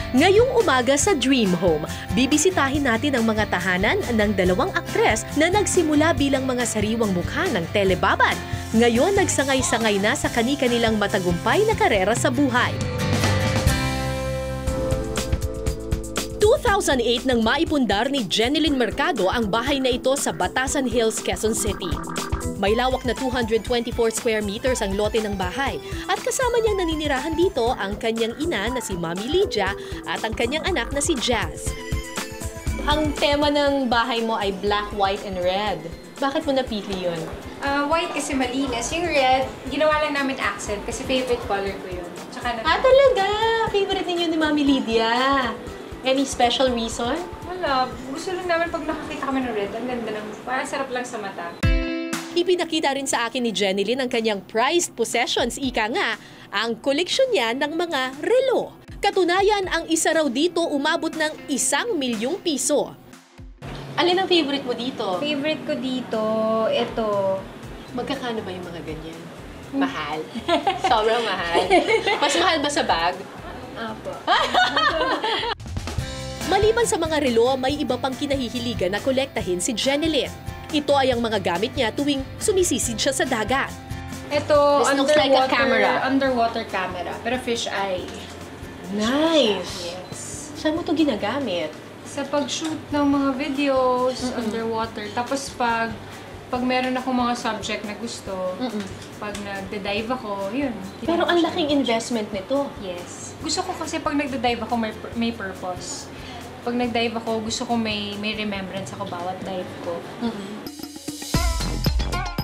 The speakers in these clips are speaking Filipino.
Ngayong umaga sa Dream Home, bibisitahin natin ang mga tahanan ng dalawang aktres na nagsimula bilang mga sariwang mukha ng telebabad. Ngayon, nagsangay-sangay na sa kani-kanilang matagumpay na karera sa buhay. 2008 nang maipundar ni Jeneline Mercado ang bahay na ito sa Batasan Hills, Quezon City. May lawak na 224 square meters ang lote ng bahay at kasama niyang naninirahan dito ang kanyang ina na si Mami Lydia at ang kanyang anak na si Jazz. Ang tema ng bahay mo ay black, white, and red. Bakit mo napili yun? White kasi malinis. Yung red, ginawa lang namin accent kasi favorite color ko yun. Tsaka talaga? Favorite ninyo ni Mami Lydia? Any special reason? Wala. Gusto lang namin pag nakakita kami ng red, ang ganda ng parang sarap lang sa mata. Ipinakita rin sa akin ni Jeneline ang kanyang prized possessions, ika nga, ang koleksyon niya ng mga relo. Katunayan, ang isa raw dito umabot ng 1 milyong piso. Alin ang favorite mo dito? Favorite ko dito, ito. Magkakano ba yung mga ganyan? Mahal? Sobrang mahal. Mas mahal ba sa bag? Apo. Maliban sa mga relo, may iba pang kinahihiligan na kolektahin si Jeneline. Ito ay ang mga gamit niya tuwing sumisisid siya sa dagat. Ito, This looks like a camera. Underwater camera, pero fish eye. Nice! Yes. Saan mo ito ginagamit? Sa pag-shoot ng mga videos, underwater. Tapos pag meron akong mga subject na gusto, pag nagda-dive ako, yun. Pero ang laking investment nito. Yes. Gusto ko kasi pag nagda-dive ako, may purpose. Pag nag-dive ako, gusto ko may remembrance ako bawat dive ko.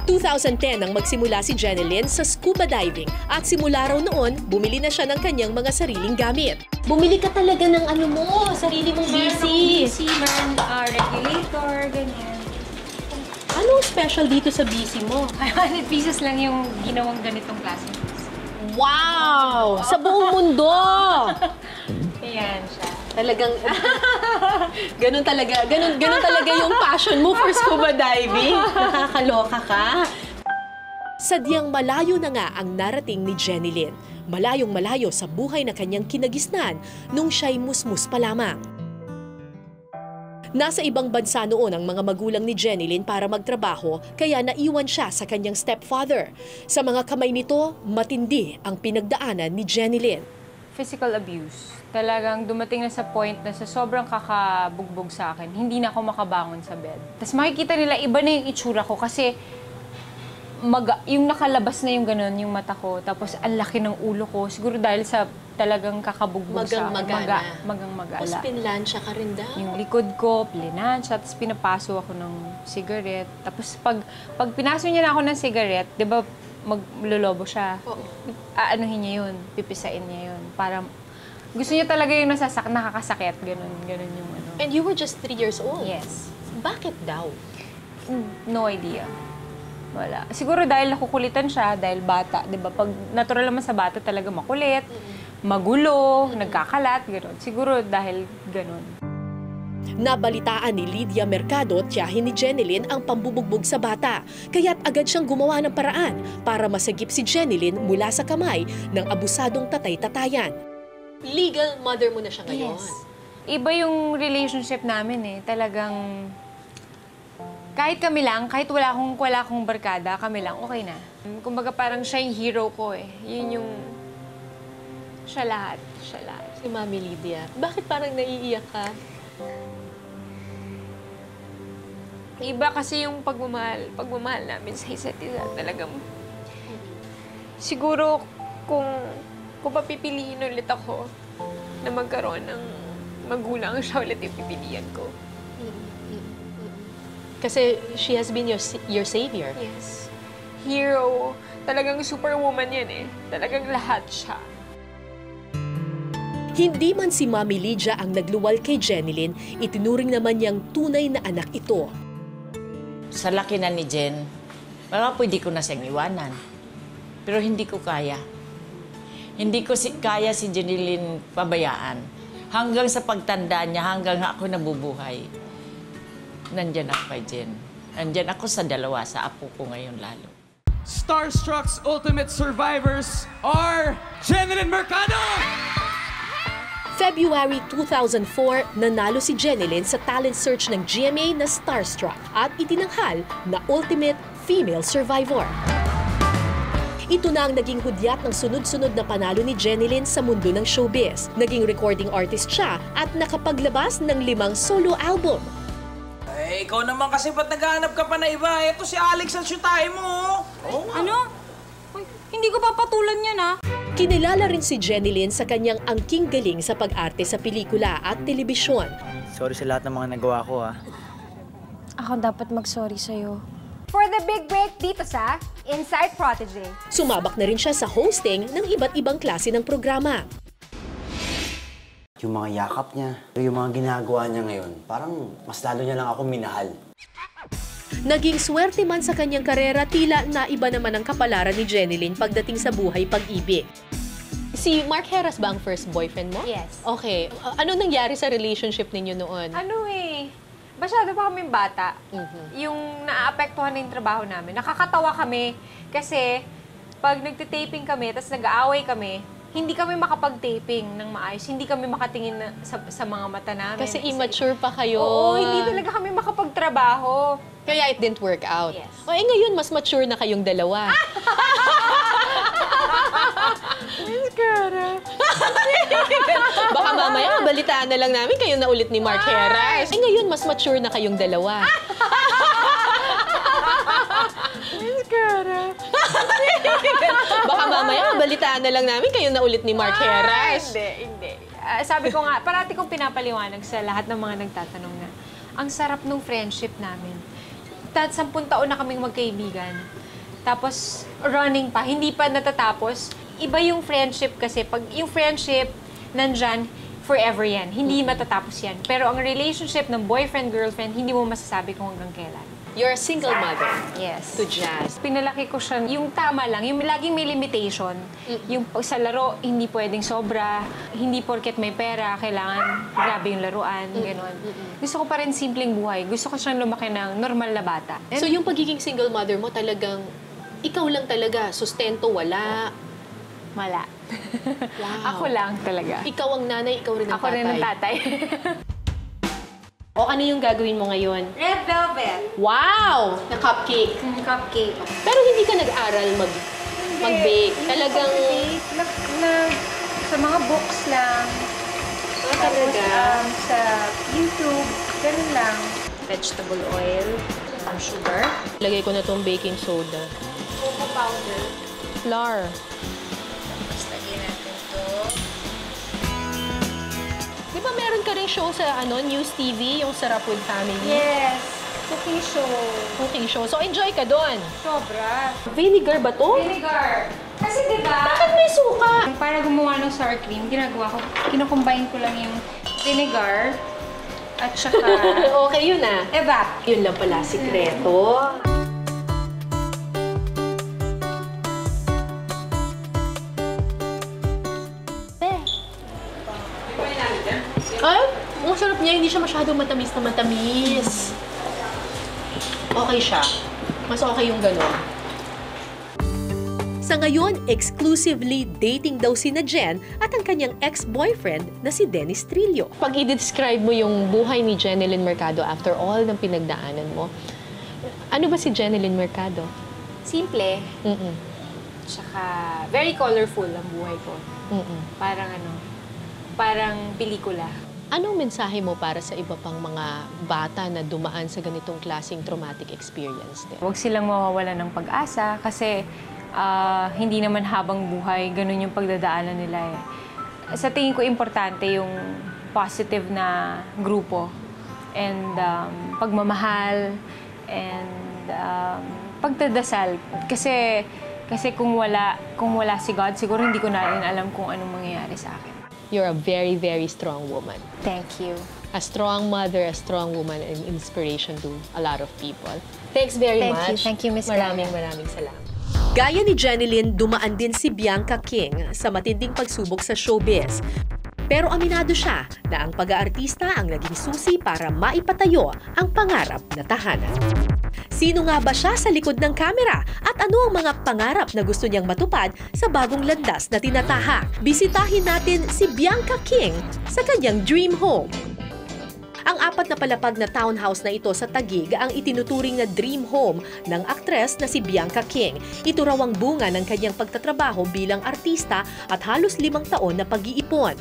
2010 nang magsimula si Jeneline sa scuba diving at simula raw noon, bumili na siya ng kanyang mga sariling gamit. Bumili ka talaga ng ano mo, sarili mong BC. Meron regulator, ganyan. Anong special dito sa BC mo? 500 pieces lang yung ginawang ganitong klase. Wow! Sa buong mundo! Ayan siya. Talagang, ganun talaga yung passion mo for scuba diving. Nakakaloka ka. Sadyang malayo na nga ang narating ni Jeneline. Malayong-malayo sa buhay na kanyang kinagisnan nung siya'y musmus pa lamang. Nasa ibang bansa noon ang mga magulang ni Jeneline para magtrabaho, kaya naiwan siya sa kanyang stepfather. Sa mga kamay nito, matindi ang pinagdaanan ni Jeneline. Physical abuse. Talagang dumating na sa point na sa sobrang kakabugbog sa akin, hindi na ako makabangon sa bed. Tapos makikita nila, iba na yung itsura ko kasi yung nakalabas na yung ganun, yung mata ko. Tapos ang laki ng ulo ko. Siguro dahil sa talagang kakabugbog sa akin. Magang-magala. Tapos pinlansya ka rin daw. Yung likod ko, plinansya. Tapos pinapaso ako ng cigarette. Tapos pag pinaso niya na ako ng cigarette, di ba, maglolobo siya. Aanuhin niya yun, pipisain niya yun. Para gusto niya talaga yung nakakasakit, ganun yung ano. And you were just 3 years old? Yes. Bakit daw? No idea. Wala. Siguro dahil nakukulitan siya, dahil bata, di ba? Pag natural naman sa bata talaga makulit, magulo, nagkakalat, ganun. Siguro dahil ganun. Nabalitaan ni Lydia Mercado, tiyahin ni Jeneline ang pambubugbog sa bata. Kaya't agad siyang gumawa ng paraan para masagip si Jeneline mula sa kamay ng abusadong tatay-tatayan. Legal mother mo na siya ngayon. Yes. Iba yung relationship namin eh. Talagang kahit kami lang, kahit wala akong barkada, kami lang, okay na. Kumbaga parang siya yung hero ko eh. Yun yung siya lahat. Si Mami Lydia, bakit parang naiiyak ka? Iba kasi yung pagmamahal namin sa isa't isa. Talagang siguro kung papipiliin ulit ako na magkaroon ng magulang, siya ulit ipipilian ko. Kasi she has been your savior. Yes. Hero. Talagang superwoman yan eh. Talagang lahat siya. Hindi man si Mami Lydia ang nagluwal kay Jeneline, itinuring naman niyang tunay na anak ito. Sa laki na ni Jen, baka pwede ko na siyang iwanan. Pero hindi ko kaya. Hindi ko kaya si Jeneline pabayaan. Hanggang sa pagtanda niya, hanggang ako nabubuhay. Nandyan ako kay Jen. Nandyan ako sa dalawa, sa apo ko ngayon lalo. Starstruck's ultimate survivors are Jeneline Mercado! February 2004, nanalo si Jeneline sa talent search ng GMA na Starstruck at itinanghal na Ultimate Female Survivor. Ito na ang naging hudyat ng sunod-sunod na panalo ni Jeneline sa mundo ng showbiz. Naging recording artist siya at nakapaglabas ng 5 solo album. Eh, ikaw naman kasi ba't naghahanap ka pa na iba? Ito si Alex ang syutahe mo. Oo nga. Ano? Uy, hindi ko papatulan yan, ah. Kinilala rin si Jeneline sa kanyang angking galing sa pag-arte sa pelikula at telebisyon. Sorry sa lahat ng mga nagawa ko, ha. Ako dapat mag-sorry sa'yo. For the big break dito sa Inside Prodigy. Sumabak na rin siya sa hosting ng iba't ibang klase ng programa. Yung mga yakap niya, yung mga ginagawa niya ngayon, parang mas lalo niya lang ako minahal. Naging swerte man sa kanyang karera, tila na iba naman ang kapalaran ni Jeneline pagdating sa buhay pag-ibig. Si Mark Heras ba ang first boyfriend mo? Yes. Okay. Ano nangyari sa relationship ninyo noon? Masyado pa kaming bata. Yung naaapektuhan na yung trabaho namin. Nakakatawa kami kasi pag nagtitaping kami, tapos nag-aaway kami, hindi kami makapag-taping ng maayos. Hindi kami makatingin sa mga mata namin. Kasi immature pa kayo. Oo, hindi talaga kami makapagtrabaho. Kaya it didn't work out. Yes. O ngayon, mas mature na kayong dalawa. Baka mamaya, balitaan na lang namin kayo na ulit ni Mark Heras. Ngayon, mas mature na kayong dalawa. Baka mamaya, balitaan na lang namin kayo na ulit ni Mark Heras. Hindi. Sabi ko nga, parati kong pinapaliwanag sa lahat ng mga nagtatanong na, ang sarap nung friendship namin. 10 taon na kaming magkaibigan. Tapos, running pa, hindi pa natatapos. Iba yung friendship kasi. Pag yung friendship, nandyan, forever yan. Hindi matatapos yan. Pero ang relationship ng boyfriend-girlfriend, hindi mo masasabi kung hanggang kailan. You're a single mother Yes. to Jazz. Pinalaki ko siya, yung tama lang, yung laging may limitation. Yung sa laro, hindi pwedeng sobra. Hindi porket may pera, kailangan grabe yung laruan, gano'n. Gusto ko pa rin simpleng buhay. Gusto ko siyang lumaki ng normal na bata. So yung pagiging single mother mo talagang, ikaw lang talaga, sustento, wala. Mala. Wow. Ako lang talaga. Ikaw ang nanay, ikaw rin ang Ako tatay. rin ang tatay. O ano yung gagawin mo ngayon? Red Velvet. Wow! Na cupcake. Cupcake. Pero hindi ka nag-aral mag-bake. Talagang... Sa mga books lang. talaga? Sa YouTube, ganun lang. Vegetable oil, sugar. Lagay ko na tong baking soda. Cocoa powder. Flour. Lagyan natin to. Di ba meron ka rin show sa News TV, yung Sarap with Family? Yes. Cooking show. Cooking show. So enjoy ka doon. Sobra. Vinegar ba to? Vinegar. Kasi diba, Bakit may suka? para gumawa ng sour cream, ginagawa ko, kinocombine ko lang yung vinegar at saka Okay yun ah. evap. Yun lang pala, sikreto. Ay, ang sarap niya. Hindi siya masyadong matamis na matamis. Okay siya. Mas okay yung gano'n. Sa ngayon, exclusively dating daw si Jen at ang kanyang ex-boyfriend na si Dennis Trillo. Pag i-describe mo yung buhay ni Jeneline Mercado after all ng pinagdaanan mo, ano ba si Jeneline Mercado? Simple. Tsaka very colorful ang buhay ko. Parang pelikula. Anong mensahe mo para sa iba pang mga bata na dumaan sa ganitong klaseng traumatic experience din? Huwag silang mawawalan ng pag-asa kasi hindi naman habang buhay, ganun yung pagdadaanan nila eh. Sa tingin ko, importante yung positive na grupo and pagmamahal and pagdadasal. Kasi kung wala si God, siguro hindi ko na rin alam kung anong mangyayari sa akin. You're a very, very strong woman. Thank you. A strong mother, a strong woman, and inspiration to a lot of people. Thanks very much. Thank you, Miss Maraming salamat. Gaya ni Jeneline, dumaan din si Bianca King sa matinding pagsubok sa showbiz. Pero aminado siya na ang pag-aartista ang naging susi para maipatayo ang pangarap na tahanan. Sino nga ba siya sa likod ng kamera? At ano ang mga pangarap na gusto niyang matupad sa bagong landas na tinatahak? Bisitahin natin si Bianca King sa kanyang dream home. Ang 4 na palapag na townhouse na ito sa Taguig ang itinuturing na dream home ng aktres na si Bianca King. Ito raw ang bunga ng kanyang pagtatrabaho bilang artista at halos 5 taon na pag-iipon.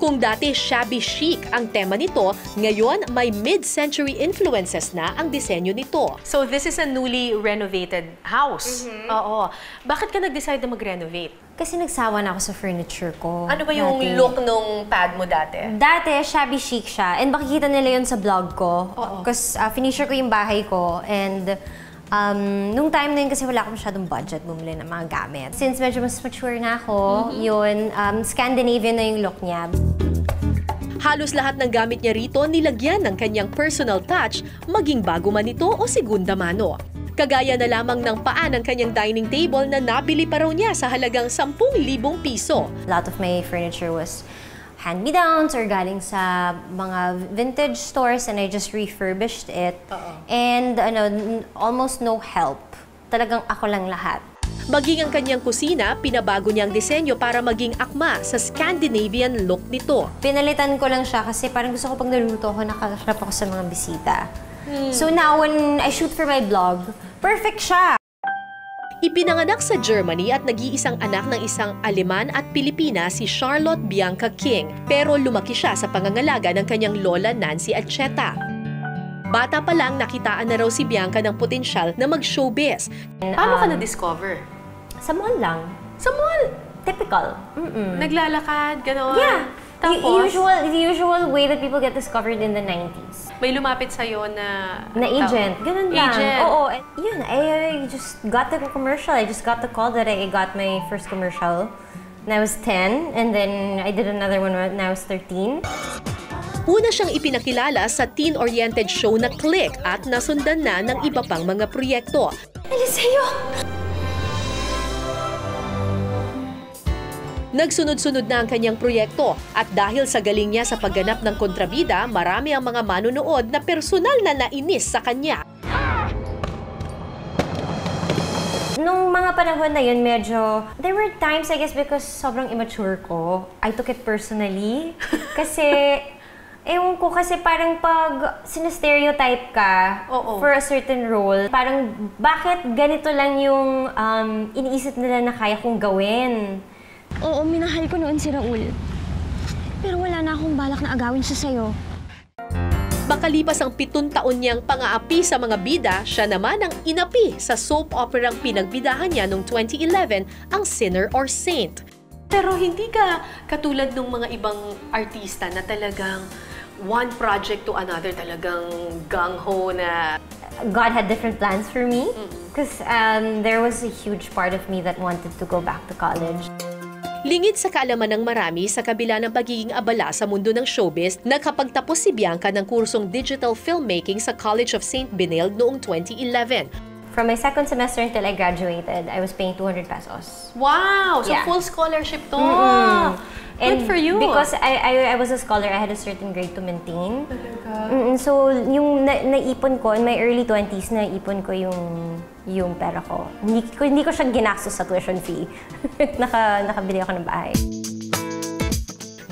Kung dati shabby chic ang tema nito, ngayon may mid-century influences na ang disenyo nito. So this is a newly renovated house. Oo. Bakit ka nag-decide na mag-renovate? Kasi nagsawa na ako sa furniture ko. Ano ba yung dati. look nung pad mo dati? Dati, shabby chic siya. And makikita nila yun sa vlog ko. Because finisher ko yung bahay ko. And nung time na yun kasi wala akong masyadong budget bumili ng mga gamit. Since medyo mas mature na ako, yun, Scandinavian na yung look niya. Halos lahat ng gamit niya rito nilagyan ng kanyang personal touch, maging bago man ito o segunda mano. Kagaya na lamang ng paa ng kanyang dining table na nabili pa raw niya sa halagang 10,000 piso. A lot of my furniture was hand-me-downs or galing sa mga vintage stores and I just refurbished it. And almost no help. Talagang ako lang lahat. Maging ang kanyang kusina, pinabago niyang disenyo para maging akma sa Scandinavian look nito. Pinalitan ko lang siya kasi parang gusto ko pag naluluto ako, nakaharap ako sa mga bisita. So now when I shoot for my vlog, perfect siya! Ipinanganak sa Germany at nag-iisang anak ng isang Aleman at Pilipina si Charlotte Bianca King. Pero lumaki siya sa pangangalaga ng kanyang lola Nancy Acheta. Bata pa lang nakitaan na raw si Bianca ng potensyal na mag-showbiz. Paano ka na-discover? Sa mall lang. Sa mall? Typical. Naglalakad, gano'n? Yeah. Tapos, The usual way that people get discovered in the 90s. may lumapit sa'yo na... Na agent. Ganun lang. Agent. Oo. Yun, I just got the commercial. I just got the call that I got my first commercial when I was 10. And then I did another one when I was 13. Una siyang ipinakilala sa teen-oriented show na Click at nasundan na ng iba pang mga proyekto. Eliseo! Nagsunod-sunod na ang kanyang proyekto at dahil sa galing niya sa pagganap ng kontrabida, marami ang mga manonood na personal na nainis sa kanya. Nung mga panahon na yun, medyo... There were times, I guess, because sobrang immature ko, I took it personally. Kasi... Ewan ko, kasi parang pag sinastereotype ka for a certain role, parang bakit ganito lang yung iniisip nila na kaya kong gawin? Oo, minahal ko noon si Raul. Pero wala na akong balak na agawin siya sa'yo. Makalipas ang 7 taon niyang pang-aapi sa mga bida, siya naman ang inapi sa soap operang pinagbidahan niya noong 2011, ang Sinner or Saint. Pero hindi ka katulad ng mga ibang artista na talagang one project to another, talagang gung-ho na... God had different plans for me. Because there was a huge part of me that wanted to go back to college. Lingid sa kaalaman ng marami sa kabila ng pagiging abala sa mundo ng showbiz, nakapagtapos si Bianca ng kursong digital filmmaking sa College of St. Benilde noong 2011. From my second semester until I graduated, I was paying 200 pesos. Wow! So Yeah. full scholarship to! And Good for you! Because I was a scholar, I had a certain grade to maintain. So yung naipon ko, in my early 20s, naipon ko yung pera ko. Hindi ko siya ginastos sa tuition fee. Nakabili ako ng bahay.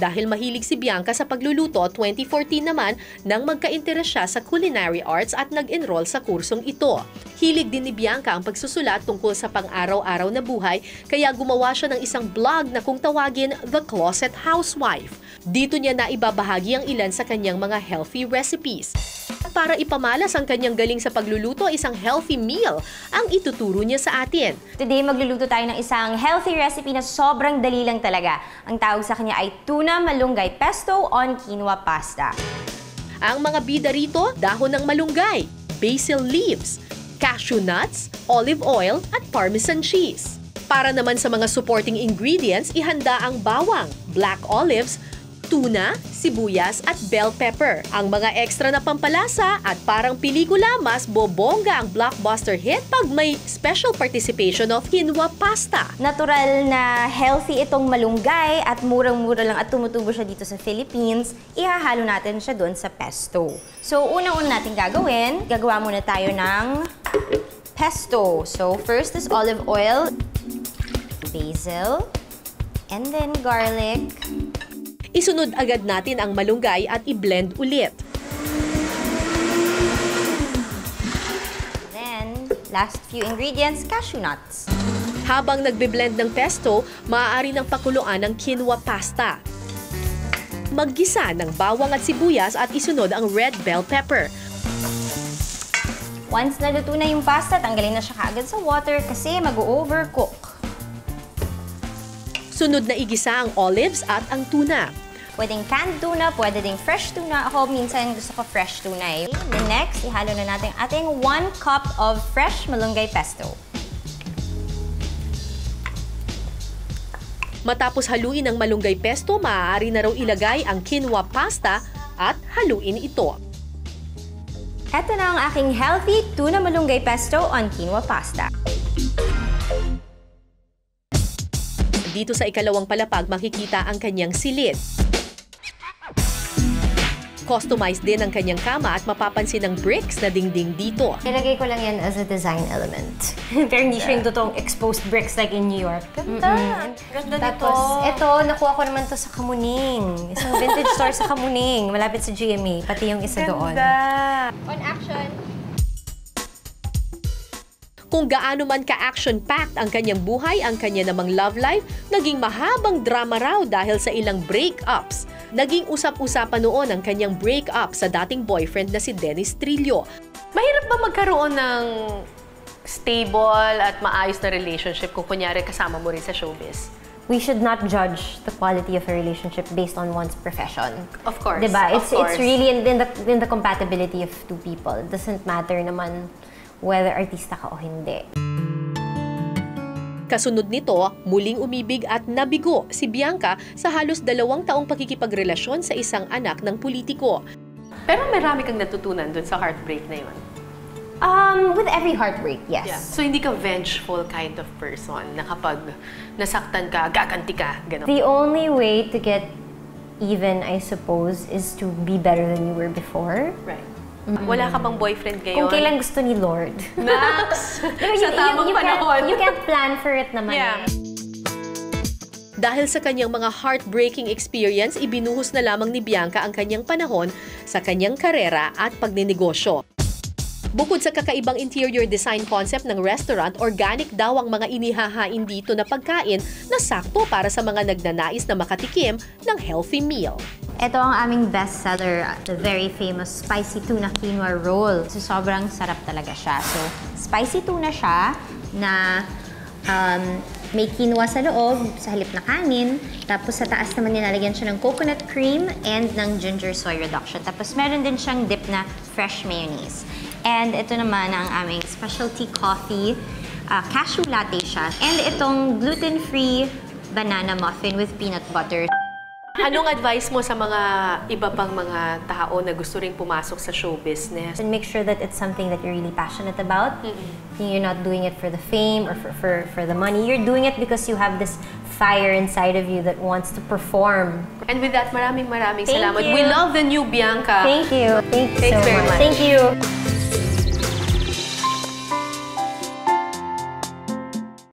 Dahil mahilig si Bianca sa pagluluto, 2014 naman nang magka-interes siya sa culinary arts at nag-enroll sa kursong ito. Hilig din ni Bianca ang pagsusulat tungkol sa pang-araw-araw na buhay, kaya gumawa siya ng isang blog na kung tawagin The Closet Housewife. Dito niya na ibabahagi ang ilan sa kanyang mga healthy recipes. Para ipamalas ang kanyang galing sa pagluluto, isang healthy meal ang ituturo niya sa atin. Today, magluluto tayo ng isang healthy recipe na sobrang dali lang talaga. Ang tawag sa kanya ay tuna malunggay pesto on quinoa pasta. Ang mga bida rito, dahon ng malunggay, basil leaves, cashew nuts, olive oil at parmesan cheese. Para naman sa mga supporting ingredients, ihanda ang bawang, black olives, tuna, sibuyas at bell pepper. Ang mga extra na pampalasa at parang pelikula, mas bobongga ang blockbuster hit pag may special participation of quinoa pasta. Natural na healthy itong malunggay at murang-mura lang at tumutubo siya dito sa Philippines. Ihahalo natin siya doon sa pesto. So, unang-una natin gagawin, gagawa muna tayo ng pesto. So, first is olive oil, basil, and then garlic. Isunod agad natin ang malunggay at i-blend ulit. Then, last few ingredients, cashew nuts. Habang nagbe-blend ng pesto, maaari ng pakuluan ng quinoa pasta. Maggisa ng bawang at sibuyas at isunod ang red bell pepper. Once naluto na yung pasta, tanggalin na siya kaagad sa water kasi mag-overcook. Sunod na igisa ang olives at ang tuna. Pwedeng canned tuna, pwede ding fresh tuna. Ako, minsan gusto ko fresh tuna eh. Then next, ihalo na natin ating 1 cup of fresh malunggay pesto. Matapos haluin ang malunggay pesto, maaari na raw ilagay ang quinoa pasta at haluin ito. Ito na ang aking healthy tuna malunggay pesto on quinoa pasta. Dito sa ikalawang palapag, makikita ang kanyang silid. Customized din ang kanyang kama at mapapansin ang bricks na dingding dito. Ilagay ko lang yan as a design element. Pero hindi siya yung totoong exposed bricks like in New York. Ganda! Ganda nito. Tapos, ito, nakuha ko naman to sa Kamuning. Isang vintage store sa Kamuning, malapit sa GMA, pati yung isa doon. Ganda! On action! Kung gaano man ka-action-packed ang kanyang buhay, ang kanya namang love life, naging mahabang drama raw dahil sa ilang breakups. Naging usap-usapan noon ang kanyang breakup sa dating boyfriend na si Dennis Trillo. Mahirap ba magkaroon ng stable at maayos na relationship kung kunyari kasama mo rin sa showbiz? We should not judge the quality of a relationship based on one's profession. Of course. Diba? Of course. It's really in the compatibility of two people. It doesn't matter naman whether artista ka o hindi. Kasunod nito, muling umibig at nabigo si Bianca sa halos 2 taong pakikipagrelasyon sa isang anak ng politiko. Pero marami kang natutunan dun sa heartbreak na yun. With every heartbreak, yes. Yeah. So hindi ka vengeful kind of person na kapag nasaktan ka, gaganti ka, gano'n. The only way to get even, I suppose, is to be better than you were before. Right. Wala ka bang boyfriend ngayon? Kung kailan gusto ni Lord. Nax! Sa tamang panahon. You can't plan for it naman. Yeah. Dahil sa kanyang mga heartbreaking experience, ibinuhos na lamang ni Bianca ang kanyang panahon sa kanyang karera at pagninegosyo. Bukod sa kakaibang interior design concept ng restaurant, organic daw ang mga inihahain dito na pagkain na sakto para sa mga nagnanais na makatikim ng healthy meal. Ito ang aming bestseller, the very famous spicy tuna quinoa roll. So, sobrang sarap talaga siya. So, spicy tuna siya na may quinoa sa loob, sa halip na kanin. Tapos sa taas naman nilalagyan siya ng coconut cream and ng ginger soy reduction. Tapos meron din siyang dip na fresh mayonnaise. And ito naman ang aming specialty coffee. Cashew latte siya. And itong gluten-free banana muffin with peanut butter. Anong advice mo sa mga iba pang mga tao na gusto ring pumasok sa show business? And make sure that it's something that you're really passionate about. You're not doing it for the fame or for the money. You're doing it because you have this fire inside of you that wants to perform. And with that, maraming Thank salamat. you. We love the new Bianca. Thank you. Thank you Thanks so very much. Thank you.